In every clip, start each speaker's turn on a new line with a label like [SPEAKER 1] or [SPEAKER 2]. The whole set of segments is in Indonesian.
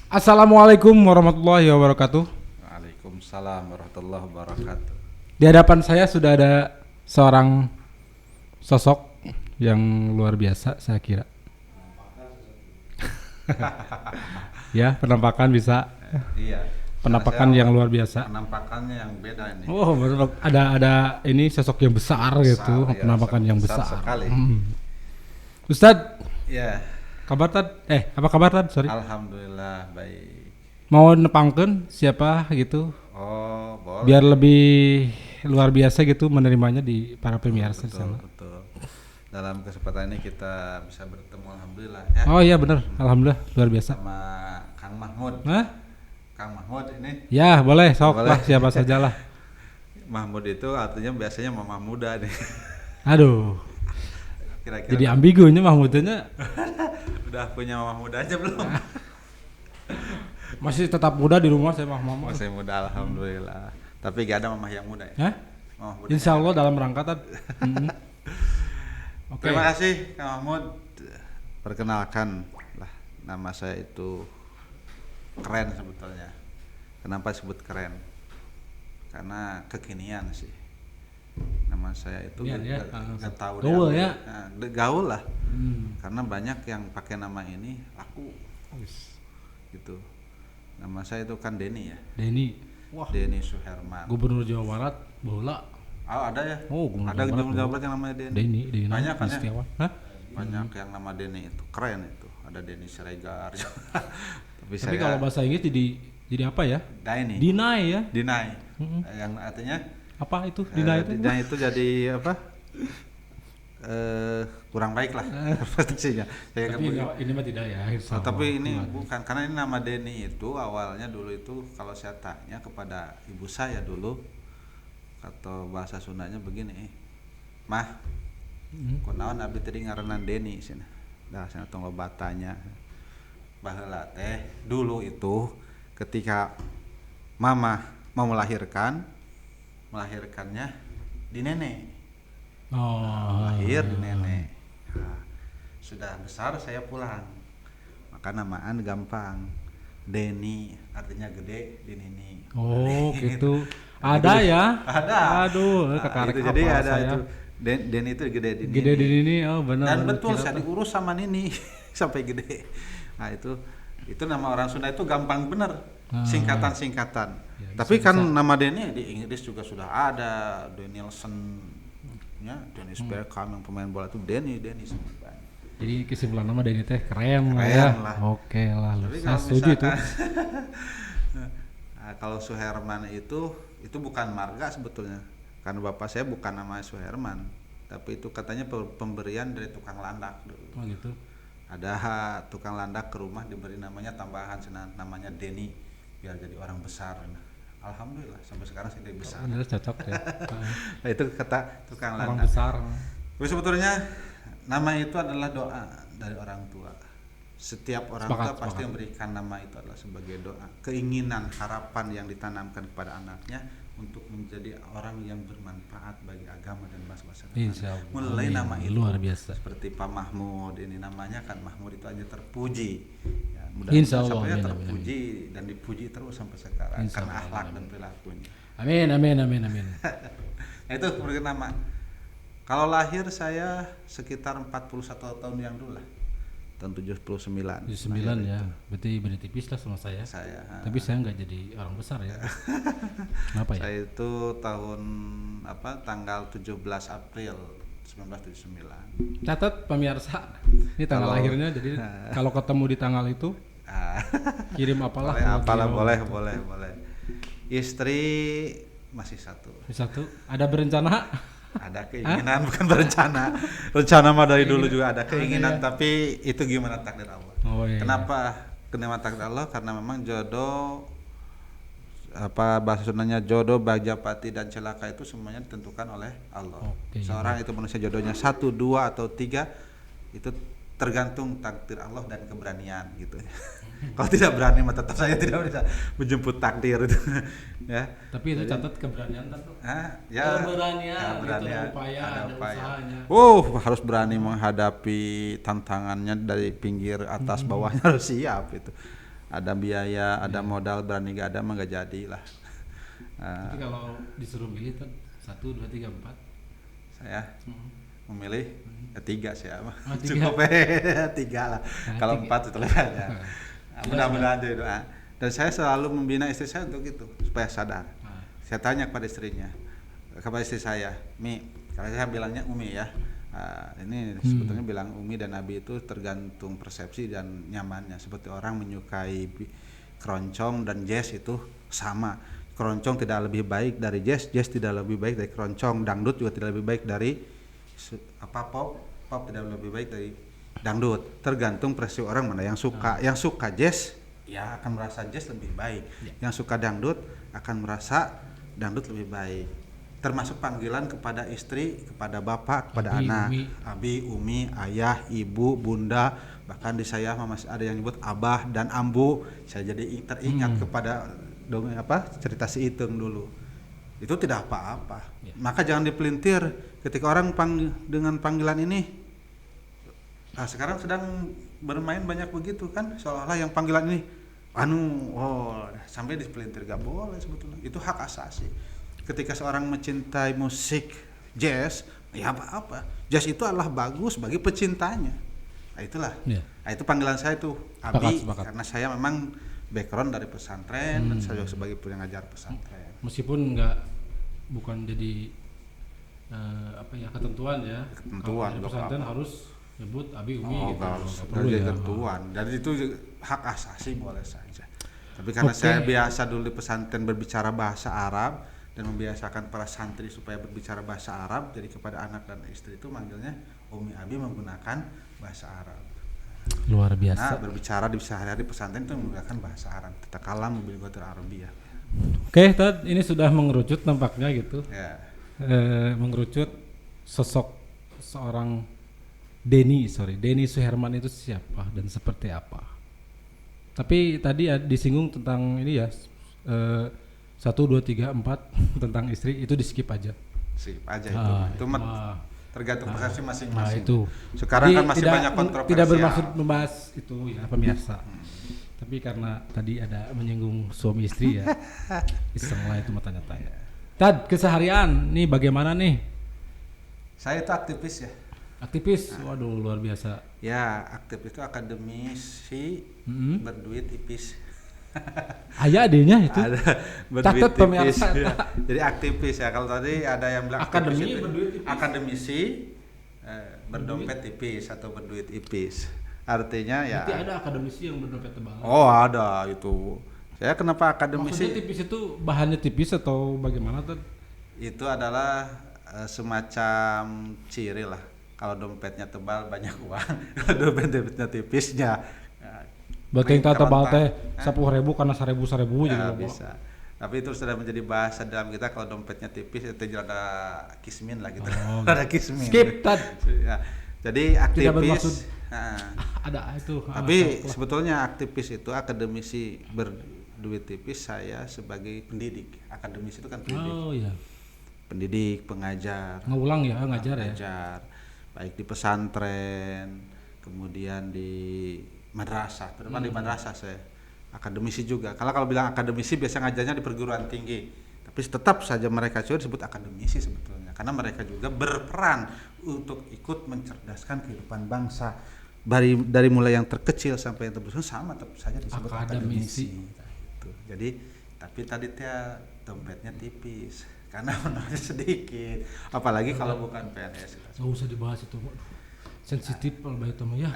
[SPEAKER 1] Assalamualaikum warahmatullahi wabarakatuh.
[SPEAKER 2] Waalaikumsalam warahmatullahi wabarakatuh.
[SPEAKER 1] Di hadapan saya sudah ada seorang sosok yang luar biasa, saya kira. Ya, penampakan bisa.
[SPEAKER 2] Iya.
[SPEAKER 1] Penampakan yang luar biasa.
[SPEAKER 2] Penampakannya yang beda ini.
[SPEAKER 1] Oh, betul. Ada ini sosok yang besar gitu,
[SPEAKER 2] ya,
[SPEAKER 1] penampakan yang besar.
[SPEAKER 2] sekali.
[SPEAKER 1] Ustadz,
[SPEAKER 2] Ya,
[SPEAKER 1] kabar tad? Apa kabar tad? Sorry.
[SPEAKER 2] alhamdulillah baik.
[SPEAKER 1] Mau nepangkeun siapa gitu?
[SPEAKER 2] Oh, boleh.
[SPEAKER 1] Biar lebih luar biasa gitu menerimanya di para pemirsa di
[SPEAKER 2] Betul,
[SPEAKER 1] sana.
[SPEAKER 2] betul. Dalam kesempatan ini kita bisa bertemu alhamdulillah ya.
[SPEAKER 1] Oh iya benar, alhamdulillah luar biasa.
[SPEAKER 2] Sama Kang Mahmud.
[SPEAKER 1] Hah?
[SPEAKER 2] Kang Mahmud ini.
[SPEAKER 1] Ya boleh, sok
[SPEAKER 2] Boleh.
[SPEAKER 1] lah siapa saja lah.
[SPEAKER 2] Mahmud itu artinya biasanya mama muda nih.
[SPEAKER 1] Aduh,
[SPEAKER 2] Kira-kira
[SPEAKER 1] jadi ambigunya Mahmudnya
[SPEAKER 2] udah punya mama muda aja belum?
[SPEAKER 1] masih tetap muda di rumah saya Mahmud.
[SPEAKER 2] Masih muda alhamdulillah. Tapi gak ada mama yang muda ya.
[SPEAKER 1] Hah?
[SPEAKER 2] Mama muda.
[SPEAKER 1] Insya Allah dalam rangka tad. Oke.
[SPEAKER 2] Terima kasih Kang Mahmud. Perkenalkan lah, nama saya itu keren sebetulnya. Kenapa disebut keren? Karena kekinian sih. Nama saya itu
[SPEAKER 1] Kekinian ya?
[SPEAKER 2] nggak tahu
[SPEAKER 1] Gaul
[SPEAKER 2] deh.
[SPEAKER 1] ya?
[SPEAKER 2] Nah, gaul lah.
[SPEAKER 1] Hmm.
[SPEAKER 2] Karena banyak yang pakai nama ini laku gitu. Nama saya itu kan Denny ya.
[SPEAKER 1] Denny, wah,
[SPEAKER 2] Denny Suherman.
[SPEAKER 1] Gubernur Jawa Barat, bola.
[SPEAKER 2] Oh, ada ya?
[SPEAKER 1] Oh, Gubernur
[SPEAKER 2] Ada
[SPEAKER 1] Jawa Barat,
[SPEAKER 2] Jawa Barat yang namanya Denny.
[SPEAKER 1] Denny
[SPEAKER 2] Banyak kan ya?
[SPEAKER 1] Setiawan. Hah?
[SPEAKER 2] Banyak yang nama Denny itu keren itu. Ada Denny Siregar. Tapi
[SPEAKER 1] Tapi kalau bahasa Inggris jadi apa ya?
[SPEAKER 2] Denny.
[SPEAKER 1] Deny ya?
[SPEAKER 2] Deny.
[SPEAKER 1] Mm-mm.
[SPEAKER 2] Yang artinya
[SPEAKER 1] Apa itu? Deny itu?
[SPEAKER 2] Deny itu jadi apa? Kurang baik lah pastinya.
[SPEAKER 1] Tapi ini mah tidak ya. insya Allah.
[SPEAKER 2] Tapi ini bukan, karena ini nama Denny itu awalnya dulu itu kalau saya tanya kepada ibu saya dulu, atau bahasa Sundanya begini, mah kunaon abdi tadi ngaranna Denny cenah. Dah cenah tong loba tanya. Baheula teh dulu itu ketika mama mau melahirkannya di nenek.
[SPEAKER 1] Oh.
[SPEAKER 2] Lahir di nenek. Nah, sudah besar saya pulang. Maka namaan gampang. Denny artinya gede di nini.
[SPEAKER 1] Oh, gitu. Ada ya?
[SPEAKER 2] Ada.
[SPEAKER 1] Aduh,
[SPEAKER 2] Nah,
[SPEAKER 1] kekarek
[SPEAKER 2] itu jadi
[SPEAKER 1] apa
[SPEAKER 2] ada
[SPEAKER 1] saya.
[SPEAKER 2] itu. Denny itu gede di nini.
[SPEAKER 1] Gede di sini, oh benar.
[SPEAKER 2] Dan betul
[SPEAKER 1] Kira
[SPEAKER 2] saya
[SPEAKER 1] tuh.
[SPEAKER 2] diurus sama nini sampai gede. Nah, itu nama orang Sunda itu gampang bener. Singkatan-singkatan.
[SPEAKER 1] Ya,
[SPEAKER 2] Tapi kan
[SPEAKER 1] bisa.
[SPEAKER 2] nama Denny di Inggris juga sudah ada. Danielson ya, Dennis Bergkamp yang pemain bola itu Denny semua.
[SPEAKER 1] Jadi kesimpulan nama Denny teh keren lah
[SPEAKER 2] Keren
[SPEAKER 1] ya.
[SPEAKER 2] lah.
[SPEAKER 1] Oke lah,
[SPEAKER 2] Tapi
[SPEAKER 1] saya
[SPEAKER 2] kalau
[SPEAKER 1] setuju itu.
[SPEAKER 2] Nah, kalau Suherman itu bukan marga sebetulnya. Karena bapak saya bukan namanya Suherman, tapi itu katanya pemberian dari tukang landak dulu.
[SPEAKER 1] Oh gitu.
[SPEAKER 2] Ada tukang landak ke rumah diberi namanya tambahan namanya Denny biar jadi orang besar. Nah, alhamdulillah sampai sekarang saya jadi besar.
[SPEAKER 1] Benar cocok ya.
[SPEAKER 2] Nah, itu kata tukang
[SPEAKER 1] Orang
[SPEAKER 2] landak.
[SPEAKER 1] besar.
[SPEAKER 2] Tapi sebetulnya nama itu adalah doa dari orang tua. Setiap orang tua pasti memberikan nama itu adalah sebagai doa, keinginan, harapan yang ditanamkan kepada anaknya untuk menjadi orang yang bermanfaat bagi agama dan bangsa.
[SPEAKER 1] Insya Allah.
[SPEAKER 2] Mulai
[SPEAKER 1] Amin.
[SPEAKER 2] nama itu
[SPEAKER 1] Luar biasa.
[SPEAKER 2] seperti Pak Mahmud, ini namanya kan Mahmud itu aja terpuji. Ya,
[SPEAKER 1] Insya Allah,
[SPEAKER 2] mudah-mudahan
[SPEAKER 1] amin,
[SPEAKER 2] terpuji dan dipuji terus sampai sekarang
[SPEAKER 1] Insya
[SPEAKER 2] karena
[SPEAKER 1] Allah,
[SPEAKER 2] akhlak
[SPEAKER 1] amin.
[SPEAKER 2] dan perilakunya.
[SPEAKER 1] Amin, amin, amin, amin.
[SPEAKER 2] Nah, itu sebagai nama. Kalau lahir saya sekitar 41 tahun yang dulu lah. Tahun 79.
[SPEAKER 1] 79 ya. Berarti beda tipis lah sama saya. Tapi saya nggak jadi orang besar ya. Kenapa ya?
[SPEAKER 2] Saya itu tahun tanggal 17 April 1979.
[SPEAKER 1] Catat pemirsa. Ini tanggal lahirnya, jadi kalau ketemu di tanggal itu kirim apalah.
[SPEAKER 2] Boleh. Istri masih satu.
[SPEAKER 1] Satu. Ada berencana?
[SPEAKER 2] Ada keinginan bukan berencana. Rencana mah dari dulu juga ada keinginan, tapi itu gimana takdir Allah.
[SPEAKER 1] Oh, iya.
[SPEAKER 2] Kenapa takdir Allah? Karena memang jodoh bahasa Sundanya jodoh, bagjapati dan celaka itu semuanya ditentukan oleh Allah. Seorang itu manusia jodohnya 1, 2 atau 3 itu tergantung takdir Allah dan keberanian gitu. Kalau tidak berani mah tetap saya tidak bisa menjemput takdir itu. Ya.
[SPEAKER 1] Tapi itu catat keberanian tentu.
[SPEAKER 2] Ya.
[SPEAKER 1] Keberanian,
[SPEAKER 2] Upaya,
[SPEAKER 1] ada usahanya.
[SPEAKER 2] Harus berani menghadapi tantangannya dari pinggir atas bawahnya harus siap itu. ada biaya, ada modal, berani nggak ada mah nggak jadi lah.
[SPEAKER 1] Tapi kalau disuruh milih kan 1, 2, 3, 4.
[SPEAKER 2] Saya memilih 3 sih ya,
[SPEAKER 1] Oh, 3.
[SPEAKER 2] cukup 3 lah. Kalau 4 itu lebih banyak. Mudah-mudahan aja doa. Dan saya selalu membina istri saya untuk itu supaya sadar. Saya tanya kepada istrinya, kepada istri saya, Mi, kalau saya bilangnya Umi ya. Ini sebetulnya bilang Umi dan Abi itu tergantung persepsi dan nyamannya. Seperti orang menyukai keroncong dan jazz itu sama. Keroncong tidak lebih baik dari jazz, jazz tidak lebih baik dari keroncong, dangdut juga tidak lebih baik dari pop tidak lebih baik dari dangdut. Tergantung persepsi orang mana yang suka. Yang suka jazz ya akan merasa jazz lebih baik. Yang suka dangdut akan merasa dangdut lebih baik. Termasuk panggilan kepada istri, kepada bapak, kepada
[SPEAKER 1] Abi,
[SPEAKER 2] anak,
[SPEAKER 1] Umi.
[SPEAKER 2] Abi, Umi, ayah, ibu, bunda, bahkan di saya masih ada yang nyebut abah dan ambu. Saya jadi teringat kepada cerita si Iteng dulu. Itu tidak apa-apa. Maka jangan dipelintir ketika orang dengan panggilan ini. Nah, sekarang sedang bermain banyak begitu kan, seolah-olah yang panggilan ini sampai dipelintir, gak boleh sebetulnya. Itu hak asasi. Ketika seorang mencintai musik jazz, ya apa-apa. Jazz itu adalah bagus bagi pecintanya. Nah itulah. Nah, itu panggilan saya tuh Abi, karena saya memang background dari pesantren dan saya juga sebagai pengajar pesantren.
[SPEAKER 1] Meskipun bukan jadi ketentuan ya.
[SPEAKER 2] Ketentuan
[SPEAKER 1] kalau pesantren harus nyebut Abi, Umi
[SPEAKER 2] gitu. Perlu ya. Ketentuan. Dan itu hak asasi boleh saja. Tapi karena saya biasa dulu di pesantren berbicara bahasa Arab dan membiasakan para santri supaya berbicara bahasa Arab, jadi kepada anak dan istri itu manggilnya Umi Abi menggunakan bahasa Arab.
[SPEAKER 1] Luar biasa.
[SPEAKER 2] Nah, berbicara di sehari-hari pesantren itu menggunakan bahasa Arab. Kita kalam bil ghatir Arabiyah.
[SPEAKER 1] Oke, Tad, ini sudah mengerucut nampaknya gitu.
[SPEAKER 2] Ya.
[SPEAKER 1] Mengerucut sosok seorang Denny Suherman itu siapa dan seperti apa. Tapi tadi disinggung tentang ini ya, 1, 2, 3, 4 tentang istri itu di skip aja.
[SPEAKER 2] Skip aja itu tergantung persepsi masing-masing.
[SPEAKER 1] Itu.
[SPEAKER 2] Sekarang
[SPEAKER 1] jadi
[SPEAKER 2] kan masih banyak kontroversi.
[SPEAKER 1] Tidak bermaksud membahas itu ya pemirsa. Tapi karena tadi ada menyinggung suami istri ya, iseng lah itu tanya-tanya. Tad, keseharian nih bagaimana nih?
[SPEAKER 2] Saya itu aktivis ya.
[SPEAKER 1] Aktivis, waduh luar biasa.
[SPEAKER 2] Ya, aktivis itu akademisi berduit tipis.
[SPEAKER 1] Ayah adanya itu.
[SPEAKER 2] Ada
[SPEAKER 1] Catat pemirsa.
[SPEAKER 2] Ya. Jadi aktivis ya. Kalau tadi ada yang bilang akademisi berdompet tipis atau berduit tipis. Artinya ya.
[SPEAKER 1] Berarti ada akademisi yang berdompet tebal.
[SPEAKER 2] Oh ada itu. Saya kenapa akademisi?
[SPEAKER 1] Maksudnya tipis itu bahannya tipis atau bagaimana tuh?
[SPEAKER 2] Itu adalah semacam ciri lah. Kalau dompetnya tebal banyak uang. Kalau dompetnya tipisnya.
[SPEAKER 1] Berarti yang tebal teh 10.000 karena 1.000
[SPEAKER 2] ya, bisa. Tapi itu sudah menjadi bahasa dalam kita kalau dompetnya tipis itu ada kismin lah gitu. Ada kismin.
[SPEAKER 1] Skip Tad.
[SPEAKER 2] Ya. Jadi aktivis.
[SPEAKER 1] Ada itu.
[SPEAKER 2] Tapi sebetulnya aktivis itu akademisi berduit tipis, saya sebagai pendidik. Akademisi itu kan pendidik.
[SPEAKER 1] Oh iya.
[SPEAKER 2] Pendidik, pengajar.
[SPEAKER 1] Ngulang ya, ngajar ya.
[SPEAKER 2] Baik di pesantren, kemudian di madrasah, terutama di madrasah saya. Akademisi juga. Kalau bilang akademisi biasa ngajarnya di perguruan tinggi. Tapi tetap saja mereka juga disebut akademisi sebetulnya. Karena mereka juga berperan untuk ikut mencerdaskan kehidupan bangsa. Dari mulai yang terkecil sampai yang terbesar sama tetap saja disebut akademisi. Nah, gitu. Jadi tapi tadi dompetnya tipis karena honornya sedikit. Apalagi kalau bukan PNS.
[SPEAKER 1] Nggak usah dibahas itu. Sensitif kalau itu ya.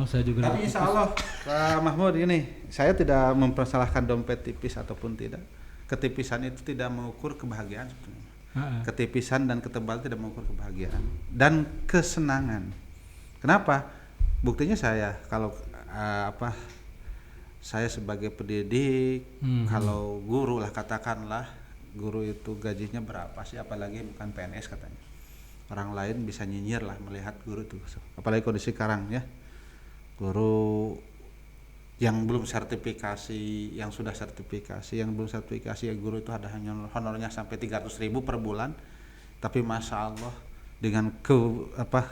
[SPEAKER 1] Saya juga.
[SPEAKER 2] Tapi insya Allah Pak Mahmud ini saya tidak mempersalahkan dompet tipis ataupun tidak. Ketipisan itu tidak mengukur kebahagiaan sebetulnya. Ketipisan dan ketebalan tidak mengukur kebahagiaan dan kesenangan. Kenapa? Buktinya saya kalau saya sebagai pendidik, kalau guru lah katakanlah, guru itu gajinya berapa sih? Apalagi bukan PNS katanya. Orang lain bisa nyinyir lah melihat guru itu, apalagi kondisi sekarang ya, guru yang belum sertifikasi, yang sudah sertifikasi, yang belum sertifikasi ya guru itu ada hanya honornya sampai 300.000 per bulan, tapi masya Allah dengan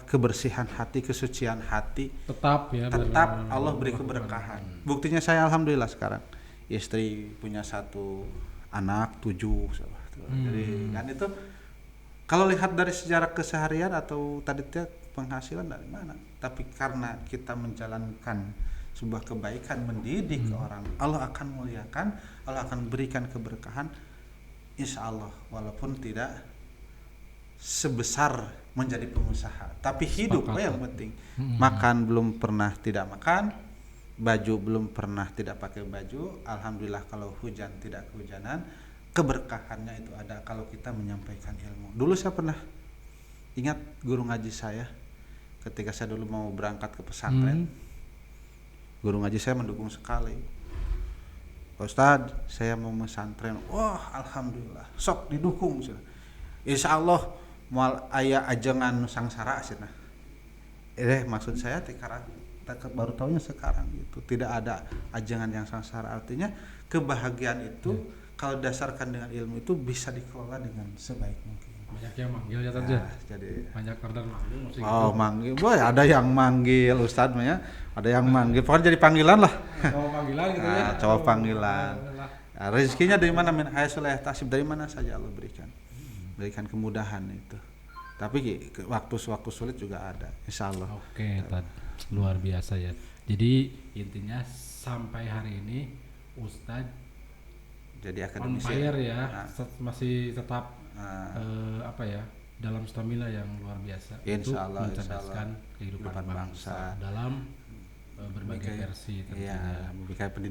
[SPEAKER 2] kebersihan hati, kesucian hati,
[SPEAKER 1] tetap
[SPEAKER 2] Allah beri keberkahan. Buktinya saya alhamdulillah sekarang istri punya 1 anak 7. Jadi kan itu kalau lihat dari sejarah keseharian atau tadi penghasilan dari mana, tapi karena kita menjalankan sebuah kebaikan, mendidik orang, Allah akan muliakan, Allah akan berikan keberkahan, insya Allah, walaupun tidak sebesar menjadi pengusaha, tapi hidup yang penting. Makan belum pernah tidak makan, baju belum pernah tidak pakai baju, alhamdulillah kalau hujan tidak kehujanan. Keberkahannya itu ada kalau kita menyampaikan ilmu. Dulu saya pernah ingat guru ngaji saya ketika saya dulu mau berangkat ke pesantren. Guru ngaji saya mendukung sekali. Ustadz, saya mau pesantren. Wah, alhamdulillah, sok didukung. Insya Allah mual aya ajengan sangsara cenah. Maksud saya baru tahunya sekarang gitu. Tidak ada ajengan yang sangsara, artinya kebahagiaan itu kalau dasarkan dengan ilmu itu bisa dikelola dengan sebaik mungkin.
[SPEAKER 1] Banyak yang manggil ya saja.
[SPEAKER 2] Jadi
[SPEAKER 1] banyak order manggil musik.
[SPEAKER 2] Oh, manggil. Boy, ada yang manggil Ustadz ya. Ada yang manggil. Pokoknya jadi panggilan lah.
[SPEAKER 1] Cowok panggilan gitu ya.
[SPEAKER 2] Cowok panggilan. Rezekinya dari mana min haitsu la yahtasib, dari mana saja Allah berikan kemudahan itu. Tapi waktu sulit juga ada, insya Allah.
[SPEAKER 1] Oke, luar biasa ya. Jadi intinya sampai hari ini Ustadz
[SPEAKER 2] jadi akademisi
[SPEAKER 1] on fire ya, masih tetap dalam stamina yang luar biasa untuk mencerdaskan kehidupan bangsa dalam berbagai versi tentunya.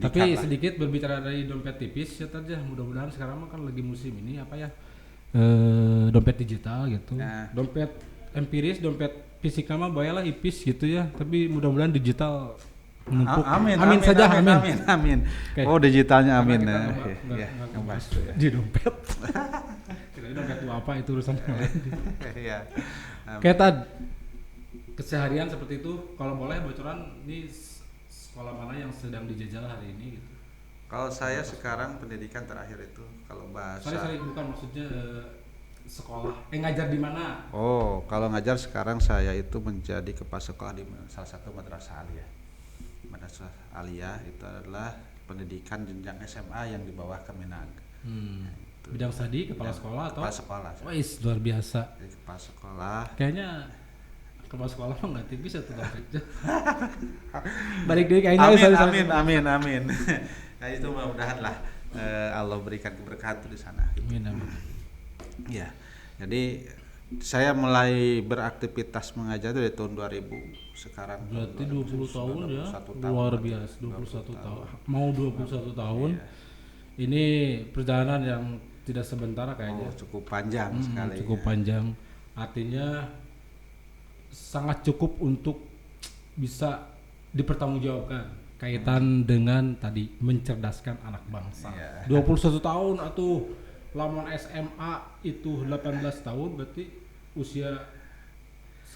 [SPEAKER 1] Tapi sedikit berbicara dari dompet tipis ya saja, mudah-mudahan sekarang kan lagi musim ini dompet digital gitu. Dompet empiris, dompet fisika mah bayalah ipis gitu ya, tapi mudah-mudahan digital menumpuk. Amin saja. Okay.
[SPEAKER 2] Oh, digitalnya amin.
[SPEAKER 1] Ngebahas di dompet. Kira dompet itu apa, itu urusan yang lain.
[SPEAKER 2] Iya.
[SPEAKER 1] Kayak tadi keseharian seperti itu, kalau boleh bocoran ini sekolah mana yang sedang dijajal hari ini gitu.
[SPEAKER 2] Kalau saya sekarang pendidikan terakhir itu kalau bahasa.
[SPEAKER 1] Sorry bukan maksudnya sekolah. Ngajar di mana?
[SPEAKER 2] Oh, kalau ngajar sekarang saya itu menjadi kepala sekolah di salah satu madrasah aliyah. Madrasah aliyah itu adalah pendidikan jenjang SMA yang di bawah Kemenag.
[SPEAKER 1] Bidang studi kepala sekolah atau?
[SPEAKER 2] Kepala sekolah.
[SPEAKER 1] Wais, luar biasa.
[SPEAKER 2] Jadi kepala sekolah.
[SPEAKER 1] Kayaknya kepala sekolah mah nggak tipis atau dompetnya. Balik deh kayaknya.
[SPEAKER 2] Amin. Nah itu mudah-mudahan lah Allah berikan keberkahan di sana.
[SPEAKER 1] Amin.
[SPEAKER 2] Ya, jadi saya mulai beraktivitas mengajar dari tahun 2000. Sekarang
[SPEAKER 1] berarti 20 tahun ya, luar biasa. 21 tahun. Mau 21 tahun. Iya. Ini perjalanan yang tidak sebentar kayaknya.
[SPEAKER 2] Cukup panjang sekali.
[SPEAKER 1] Cukup panjang. Artinya sangat cukup untuk bisa dipertanggungjawabkan kaitan dengan tadi mencerdaskan anak bangsa. 21 tahun atau lamun SMA itu 18 tahun, berarti usia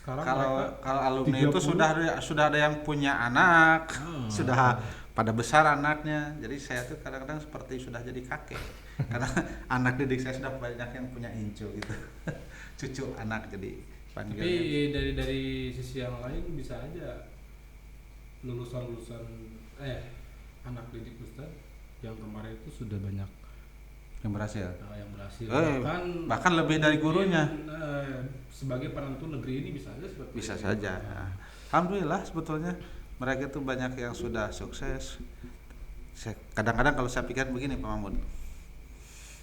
[SPEAKER 1] sekarang
[SPEAKER 2] kalau alumni 30. Itu sudah ada yang punya anak, sudah pada besar anaknya. Jadi saya tuh kadang-kadang seperti sudah jadi kakek. Karena anak didik saya sudah banyak yang punya incu gitu. Cucu anak jadi panggilnya.
[SPEAKER 1] Tapi dari sisi yang lain bisa aja lulusan anak didik Ustaz yang kemarin itu sudah banyak
[SPEAKER 2] yang berhasil.
[SPEAKER 1] Bahkan
[SPEAKER 2] lebih dari gurunya.
[SPEAKER 1] Sebagai penentu negeri ini bisa aja seperti
[SPEAKER 2] bisa itu. Saja. Alhamdulillah sebetulnya mereka itu banyak yang sudah sukses. Kadang-kadang kalau saya pikir begini Pak Mahmud,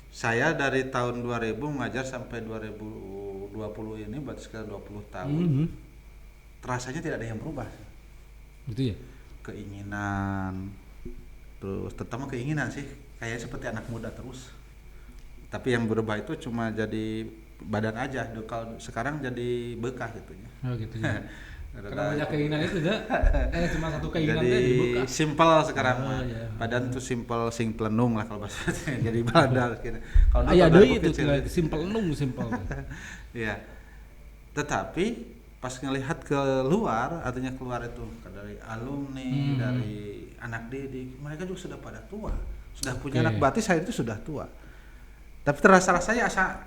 [SPEAKER 2] saya dari tahun 2000 mengajar sampai 2020 ini berarti sekitar 20 tahun. Rasanya tidak ada yang berubah.
[SPEAKER 1] Gitu ya?
[SPEAKER 2] Keinginan, terus terutama keinginan sih kayak seperti anak muda terus. Tapi yang berubah itu cuma jadi badan aja. Kalau sekarang jadi bekah gitunya.
[SPEAKER 1] Oh gitu ya. Karena banyak keinginan itu enggak? Cuma satu keinginan
[SPEAKER 2] jadi
[SPEAKER 1] jadi bekah.
[SPEAKER 2] Simple sekarang mah. Ya. Badan tuh simple sing plenung lah kalau bahasa jadi badan gitu. Kalau
[SPEAKER 1] deui itu simple enung simple.
[SPEAKER 2] Iya. Tetapi pas ngelihat ke luar, artinya keluar itu dari alumni, dari anak didik, mereka juga sudah pada tua, sudah punya anak, berarti saya itu sudah tua. Tapi terasa rasanya asa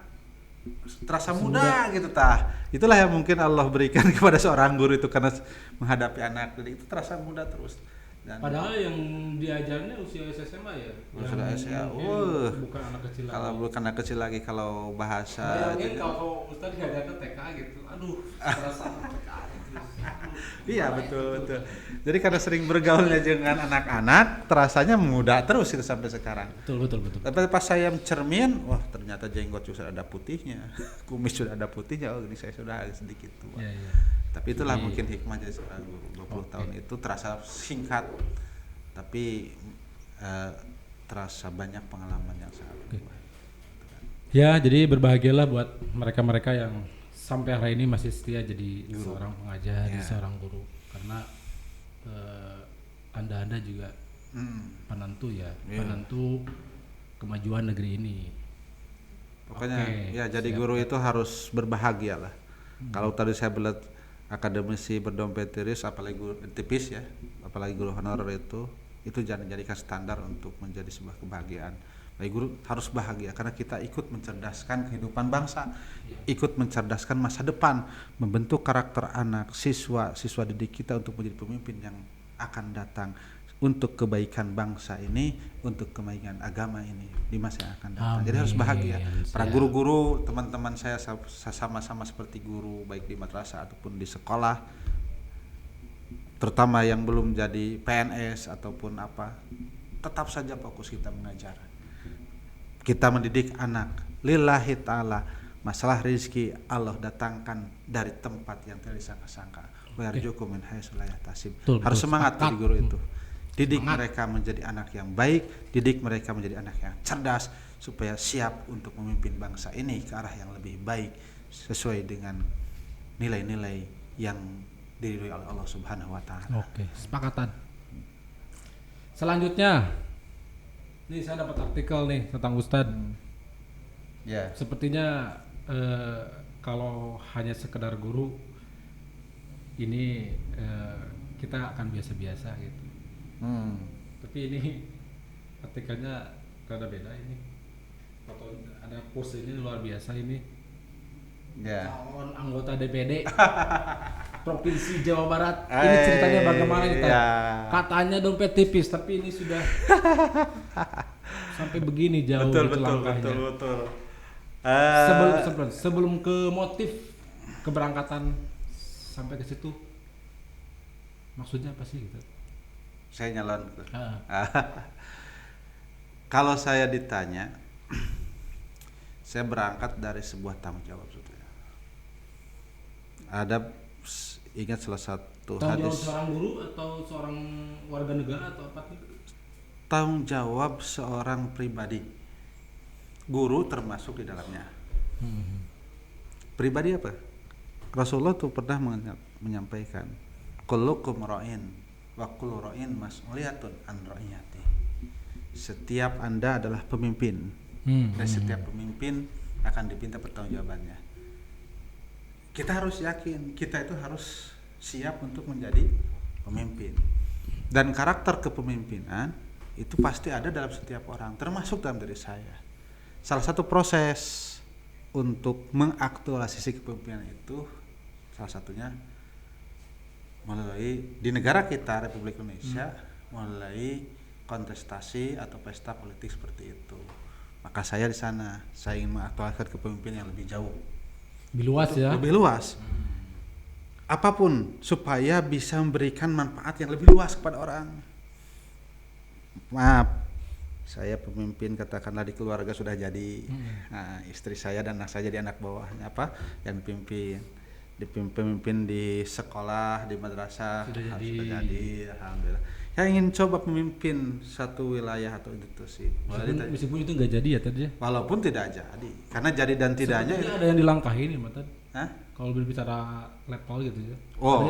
[SPEAKER 2] terasa mudah gitu tah. Itulah yang mungkin Allah berikan kepada seorang guru itu karena menghadapi anak didik itu terasa mudah terus. Dan
[SPEAKER 1] padahal yang diajarnya usia SMA ya.
[SPEAKER 2] sudah SMA.
[SPEAKER 1] Bukan anak kecil lagi.
[SPEAKER 2] Kalau bukan anak kecil lagi, kalau bahasa
[SPEAKER 1] bayangin kalau Ustaz diajarkan TK gitu. Aduh, terasa TK gitu.
[SPEAKER 2] Iya betul. Jadi karena sering bergaulnya dengan anak-anak, terasanya mudah terus itu sampai sekarang.
[SPEAKER 1] Betul.
[SPEAKER 2] Tapi pas saya cermin, wah ternyata jenggot sudah ada putihnya, kumis sudah ada putihnya. Oh ini saya sudah agak sedikit tua.
[SPEAKER 1] Iya.
[SPEAKER 2] Tapi itulah mungkin hikmah jadi seorang guru. 20 tahun itu terasa singkat, tapi terasa banyak pengalaman yang sangat baik.
[SPEAKER 1] Ya, jadi berbahagialah buat mereka-mereka yang sampai hari ini masih setia jadi seorang pengajar, seorang guru. Karena Anda juga penentu penentu kemajuan negeri ini.
[SPEAKER 2] Pokoknya jadi guru itu harus berbahagia lah. Kalau tadi saya bilang akademisi berdompet apalagi guru tipis ya, apalagi guru honorer itu jangan dijadikan standar untuk menjadi sebuah kebahagiaan. Baik guru harus bahagia karena kita ikut mencerdaskan kehidupan bangsa, ikut mencerdaskan masa depan, membentuk karakter anak, siswa didik kita untuk menjadi pemimpin yang akan datang untuk kebaikan bangsa ini, untuk kebaikan agama ini di masa yang akan datang. Jadi harus bahagia. Para guru-guru, teman-teman saya sama-sama seperti guru baik di madrasah ataupun di sekolah, terutama yang belum jadi PNS ataupun apa, tetap saja fokus kita mengajar. Kita mendidik anak lillahi ta'ala. Masalah rezeki Allah datangkan dari tempat yang tidak disangka-sangka. Wa yarzuqu min haitsu la yahtasib. Harus semangat jadi guru itu. Didik mereka menjadi anak yang baik, didik mereka menjadi anak yang cerdas supaya siap untuk memimpin bangsa ini ke arah yang lebih baik sesuai dengan nilai-nilai yang diridhoi oleh Allah Subhanahu wa taala.
[SPEAKER 1] Oke, sepakatan. Selanjutnya, nih saya dapat artikel nih tentang Ustadz.
[SPEAKER 2] Ya.
[SPEAKER 1] Sepertinya kalau hanya sekedar guru ini kita akan biasa-biasa gitu. Tapi ini artikelnya rada beda ini. Foto ada pose ini luar biasa ini.
[SPEAKER 2] Ya.
[SPEAKER 1] Calon anggota DPD Provinsi Jawa Barat. Ini ceritanya bagaimana kita? Katanya dompet tipis, tapi ini sudah sampai begini jauh langkahnya.
[SPEAKER 2] Betul.
[SPEAKER 1] Sebelum ke motif keberangkatan sampai ke situ, maksudnya apa sih gitu?
[SPEAKER 2] Saya nyalon. Kalau saya ditanya, saya berangkat dari sebuah tanggung jawab sebetulnya. Ada ingat salah satu
[SPEAKER 1] tanggung
[SPEAKER 2] hadis.
[SPEAKER 1] Jawab seorang guru atau seorang warga negara atau apa?
[SPEAKER 2] Tanggung jawab seorang pribadi. Guru termasuk di dalamnya. Pribadi apa? Rasulullah tuh pernah menyampaikan, kullukum ra'in wa kullu ra'in mas'uliyatun an ra'iyati. Setiap Anda adalah pemimpin. Dan setiap pemimpin akan dipinta pertanggungjawabannya. Kita harus yakin, kita itu harus siap untuk menjadi pemimpin. Dan karakter kepemimpinan itu pasti ada dalam setiap orang, termasuk dalam diri saya. Salah satu proses untuk mengaktualisasi kepemimpinan itu salah satunya melalui di negara kita Republik Indonesia melalui kontestasi atau pesta politik seperti itu. Maka saya di sana saya ingin mengaktualisasi kepemimpinan yang lebih jauh,
[SPEAKER 1] lebih luas ya.
[SPEAKER 2] Lebih luas. Apapun supaya bisa memberikan manfaat yang lebih luas kepada orang. Maaf, saya pemimpin katakanlah di keluarga sudah jadi, nah, istri saya dan anak saya jadi anak bawahnya yang pemimpin di sekolah, di madrasah sudah jadi, alhamdulillah. Saya ingin coba memimpin satu wilayah atau institusi.
[SPEAKER 1] Meskipun itu nggak jadi ya tadi ya.
[SPEAKER 2] Walaupun tidak jadi, karena jadi dan tidaknya
[SPEAKER 1] itu ada yang dilangkahi nih Matan.
[SPEAKER 2] Kalau
[SPEAKER 1] berbicara level gitu ya.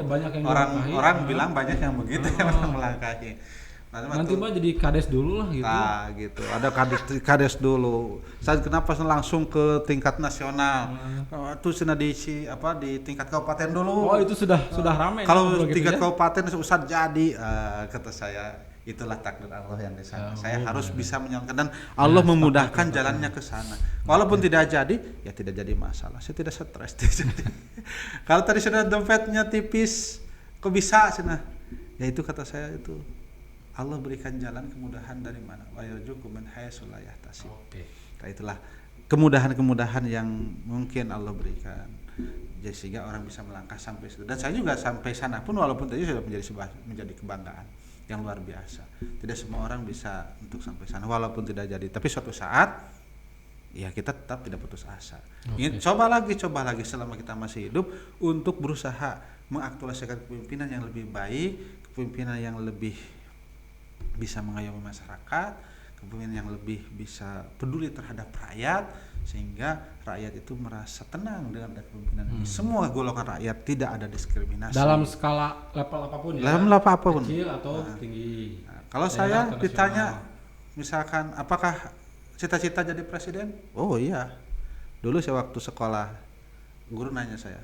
[SPEAKER 2] Banyak yang orang bilang banyak yang begitu yang melangkahi.
[SPEAKER 1] Nanti mah jadi kades dulu lah gitu.
[SPEAKER 2] Nah, gitu. Ada kades dulu. Saya kenapa langsung ke tingkat nasional? Itu sudah di tingkat kabupaten dulu.
[SPEAKER 1] Oh, itu sudah ramai.
[SPEAKER 2] Kalau tingkat kabupaten usah jadi, kata saya itulah takdir Allah yang di sana.
[SPEAKER 1] Oh,
[SPEAKER 2] Saya harus
[SPEAKER 1] benar.
[SPEAKER 2] bisa menjalankan dan Allah
[SPEAKER 1] Ya,
[SPEAKER 2] memudahkan
[SPEAKER 1] sepakat.
[SPEAKER 2] jalannya ke sana. Walaupun tidak jadi, ya tidak jadi masalah. Saya tidak stres. Kalau tadi sudah dompetnya tipis, kok bisa sana? Ya itu kata saya itu. Allah berikan jalan kemudahan dari mana? Wa yarzuqu min haitsu la yahtasib.
[SPEAKER 1] Oke.
[SPEAKER 2] Nah, itulah kemudahan-kemudahan yang mungkin Allah berikan. Jadi sehingga orang bisa melangkah sampai situ. Dan saya juga sampai sana pun walaupun tadi sudah menjadi kebanggaan yang luar biasa. Tidak semua orang bisa untuk sampai sana walaupun tidak jadi. Tapi suatu saat ya kita tetap tidak putus asa. Ingin coba lagi selama kita masih hidup untuk berusaha mengaktualisasikan kepemimpinan yang lebih baik, kepemimpinan yang lebih bisa mengayomi masyarakat, kepemimpinan yang lebih bisa peduli terhadap rakyat sehingga rakyat itu merasa tenang dengan kepemimpinan ini. Semua golongan rakyat tidak ada diskriminasi.
[SPEAKER 1] Dalam skala level apapun ya.
[SPEAKER 2] Dalam level apapun.
[SPEAKER 1] Kecil atau tinggi.
[SPEAKER 2] Kalau
[SPEAKER 1] Daerah
[SPEAKER 2] saya
[SPEAKER 1] atau
[SPEAKER 2] ditanya
[SPEAKER 1] nasional.
[SPEAKER 2] misalkan apakah cita-cita jadi presiden? Oh iya. Dulu saya waktu sekolah guru nanya saya.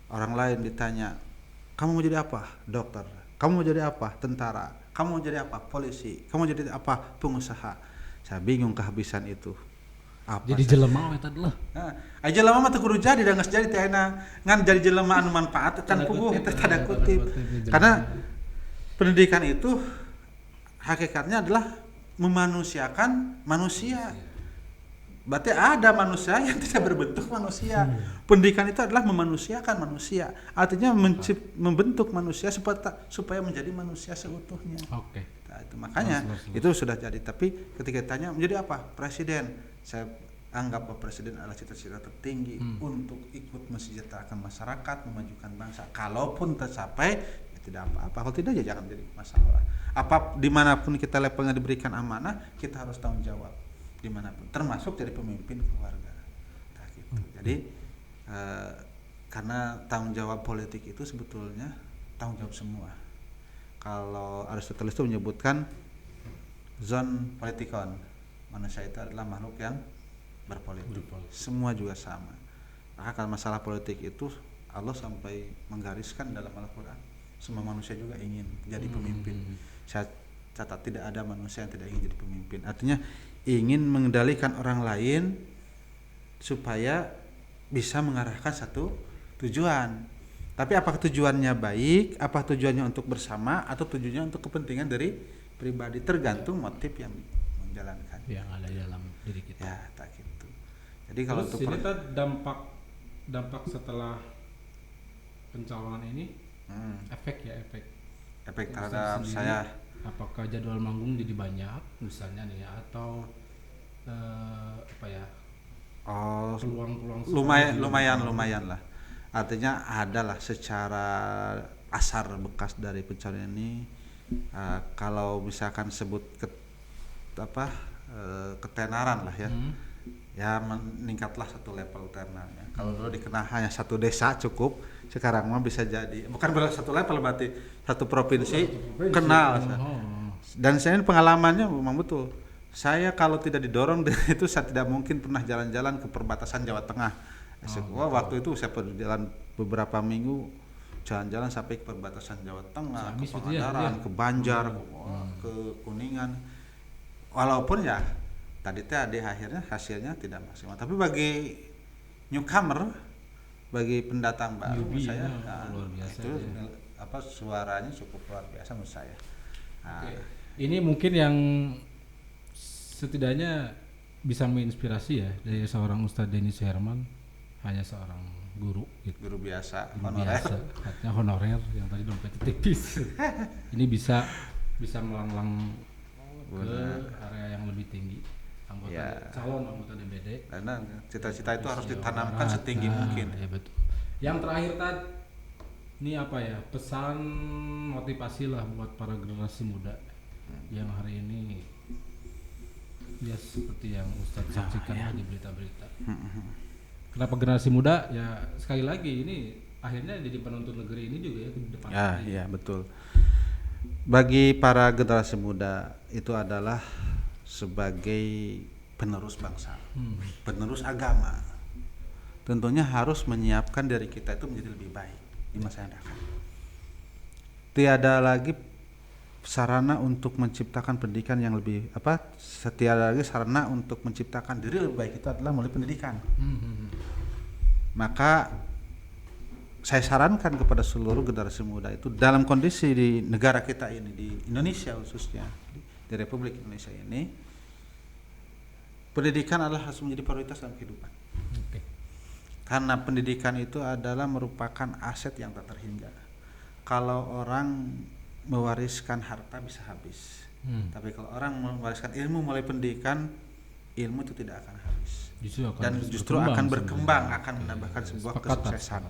[SPEAKER 2] Orang lain ditanya, "Kamu mau jadi apa?" Dokter. "Kamu mau jadi apa?" Tentara. "Kamu mau jadi apa?" Polisi. "Kamu mau jadi apa?" Pengusaha. Saya bingung kehabisan itu. Apa
[SPEAKER 1] Jadi
[SPEAKER 2] saya?
[SPEAKER 1] jelema eta lah.
[SPEAKER 2] Nah, aja lama mah teu kudu jadi da geus jadi teh ayeuna ngan jadi jelema anu manfaat can puguh teh tanda kutip. Karena pendidikan itu hakikatnya adalah memanusiakan manusia. Berarti ada manusia yang tidak berbentuk manusia. Pendidikan itu adalah memanusiakan manusia. Artinya membentuk manusia supaya menjadi manusia seutuhnya.
[SPEAKER 1] Oke.
[SPEAKER 2] Nah, itu makanya itu sudah jadi. Tapi ketika ditanya menjadi apa? Presiden. Saya anggap bahwa presiden adalah cita-cita tertinggi untuk ikut mensejahterakan masyarakat, memajukan bangsa. Kalaupun tercapai, ya tidak apa-apa. Kalau tidak, ya jangan jadi masalah. Dimanapun kita levelnya diberikan amanah, kita harus tanggung jawab. Dimanapun, termasuk jadi pemimpin keluarga. Nah, gitu. Jadi karena tanggung jawab politik itu sebetulnya tanggung jawab semua. Kalau Aristoteles itu menyebutkan zon politikon, manusia itu adalah makhluk yang berpolitik. Semua juga sama. Maka kalau masalah politik itu Allah sampai menggariskan dalam Al-Quran, semua manusia juga ingin jadi pemimpin. Saya catat tidak ada manusia yang tidak ingin jadi pemimpin. Artinya ingin mengendalikan orang lain supaya bisa mengarahkan satu tujuan. Tapi apakah tujuannya baik, apa tujuannya untuk bersama, atau tujuannya untuk kepentingan dari pribadi, tergantung motif yang menjalankan.
[SPEAKER 1] Yang ada dalam diri kita.
[SPEAKER 2] Ya, tak gitu. Jadi kalau
[SPEAKER 1] Terus
[SPEAKER 2] untuk
[SPEAKER 1] ini dampak setelah pencalonan ini efek
[SPEAKER 2] terhadap
[SPEAKER 1] sendiri,
[SPEAKER 2] saya,
[SPEAKER 1] apakah jadwal manggung jadi banyak misalnya nih atau peluang
[SPEAKER 2] lumayan lah. Artinya adalah secara asar bekas dari pencalonan ini, kalau misalkan sebut ketenaran lah ya. Ya meningkatlah satu level tenarnya. Kalau dulu dikenal hanya satu desa cukup, sekarang mah bisa jadi bukan berarti satu level, berarti satu provinsi kenal. Dan saya ini pengalamannya memang betul. Saya kalau tidak didorong itu saya tidak mungkin pernah jalan-jalan ke perbatasan Jawa Tengah. Waktu itu saya berjalan beberapa minggu jalan-jalan sampai ke perbatasan Jawa Tengah, ke Pangandaran, ke Banjar, ke Kuningan. Walaupun ya tadi akhirnya hasilnya tidak maksimal, tapi bagi newcomer, bagi pendatang baru saya
[SPEAKER 1] luar biasa
[SPEAKER 2] itu suaranya cukup luar biasa menurut saya.
[SPEAKER 1] Ini mungkin yang setidaknya bisa menginspirasi ya dari seorang Ustadz Denny Suherman, hanya seorang guru gitu.
[SPEAKER 2] Guru biasa
[SPEAKER 1] artinya honorer yang tadi dompetnya tipis. Ini bisa melanglang ke area yang lebih tinggi. Calon anggota DPD.
[SPEAKER 2] Karena cita-cita itu harus ditanamkan setinggi mungkin.
[SPEAKER 1] Ya betul. Yang terakhir tadi, ini apa ya, pesan motivasi lah buat para generasi muda yang hari ini ya seperti yang Ustadz saksikan di berita-berita. Kenapa generasi muda? Ya sekali lagi ini akhirnya jadi penuntut negeri ini juga ya ke depan.
[SPEAKER 2] Iya betul. Bagi para generasi muda itu adalah sebagai penerus bangsa, penerus agama, tentunya harus menyiapkan diri kita itu menjadi lebih baik di masa yang akan datang. Tiada lagi sarana untuk menciptakan pendidikan yang lebih setiada lagi sarana untuk menciptakan diri lebih baik itu adalah melalui pendidikan. Maka saya sarankan kepada seluruh generasi muda itu dalam kondisi di negara kita ini, di Indonesia khususnya, di Republik Indonesia ini, pendidikan adalah harus menjadi prioritas dalam kehidupan. Karena pendidikan itu adalah merupakan aset yang tak terhingga. Kalau orang mewariskan harta bisa habis, tapi kalau orang mewariskan ilmu melalui pendidikan, ilmu itu tidak akan habis, justru akan berkembang, akan menambahkan sebuah kesuksesan.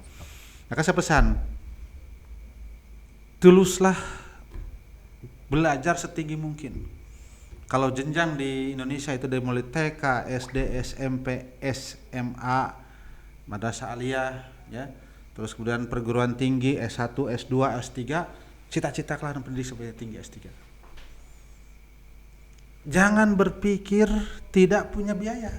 [SPEAKER 2] Maka saya pesan, tuluslah belajar setinggi mungkin. Kalau jenjang di Indonesia itu dari mulai TK, SD, SMP, SMA, madrasah aliyah, ya, terus kemudian perguruan tinggi S1, S2, S3, cita-citakanlah pendidik sampai tinggi S3. Jangan berpikir tidak punya biaya.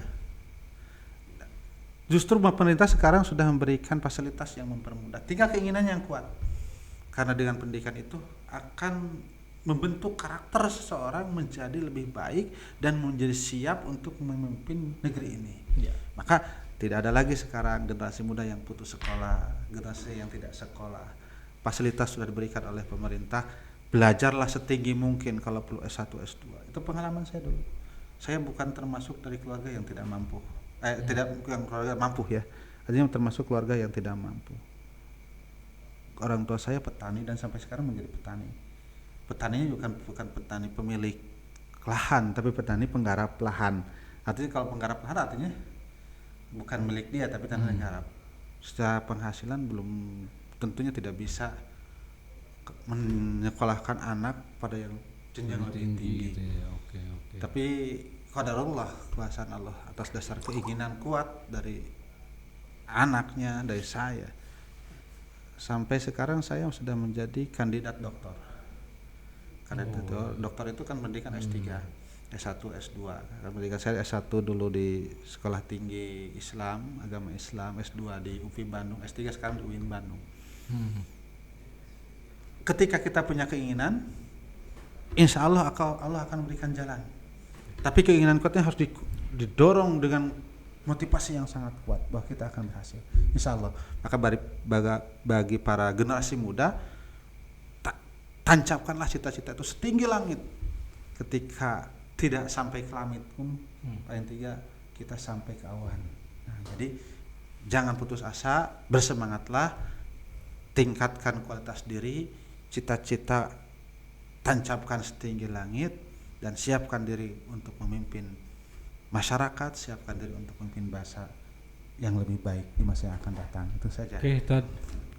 [SPEAKER 2] Justru pemerintah sekarang sudah memberikan fasilitas yang mempermudah. Tinggal keinginan yang kuat. Karena dengan pendidikan itu akan membentuk karakter seseorang menjadi lebih baik dan menjadi siap untuk memimpin negeri ini. Ya. Maka tidak ada lagi sekarang generasi muda yang putus sekolah, generasi yang tidak sekolah. Fasilitas sudah diberikan oleh pemerintah. Belajarlah setinggi mungkin kalau perlu S1, S2. Itu pengalaman saya dulu. Saya bukan termasuk dari keluarga yang tidak mampu. Bukan keluarga mampu ya. Artinya termasuk keluarga yang tidak mampu. Orang tua saya petani dan sampai sekarang menjadi petani. Petaninya bukan petani pemilik lahan, tapi petani penggarap lahan. Artinya kalau penggarap lahan artinya bukan milik dia, tapi tanah garap. Secara penghasilan belum, tentunya tidak bisa menyekolahkan anak pada yang jenjang lebih tinggi. Gitu ya. Okay. Tapi qadarullah, kuasaan Allah, atas dasar keinginan kuat dari anaknya, dari saya. Sampai sekarang saya sudah menjadi kandidat doktor. Karena dokter itu kan pendidikan S3, S1, S2. Pendidikan saya S1 dulu di Sekolah Tinggi Islam, Agama Islam, S2 di UPI Bandung, S3 sekarang di UIN Bandung. Ketika kita punya keinginan, insya Allah Allah akan berikan jalan. Tapi keinginan kuatnya harus didorong dengan motivasi yang sangat kuat bahwa kita akan berhasil, insya Allah. Maka bagi para generasi muda, tancapkanlah cita-cita itu setinggi langit. Ketika tidak sampai ke langit pun, paling tiga kita sampai ke awan. Nah, jadi jangan putus asa, bersemangatlah, tingkatkan kualitas diri, cita-cita tancapkan setinggi langit, dan siapkan diri untuk memimpin masyarakat, siapkan diri untuk memimpin bangsa yang lebih baik di masa yang akan datang. Itu saja.
[SPEAKER 1] Oke, Tad,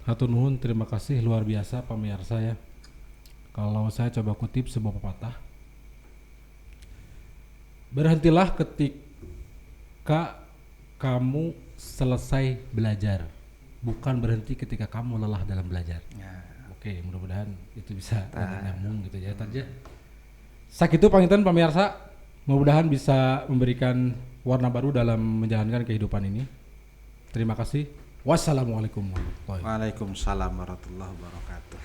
[SPEAKER 1] hatur nuhun, terima kasih luar biasa pemirsa ya. Kalau saya coba kutip sebuah pepatah, berhentilah ketika kamu selesai belajar, bukan berhenti ketika kamu lelah dalam belajar. Ya. Oke, mudah-mudahan itu bisa nyambung gitu ya, Tad ya. Sakitu pangitan pemirsa, mudah-mudahan bisa memberikan warna baru dalam menjalankan kehidupan ini. Terima kasih. Wassalamualaikum warahmatullahi wabarakatuh.
[SPEAKER 2] Waalaikumsalam warahmatullahi wabarakatuh.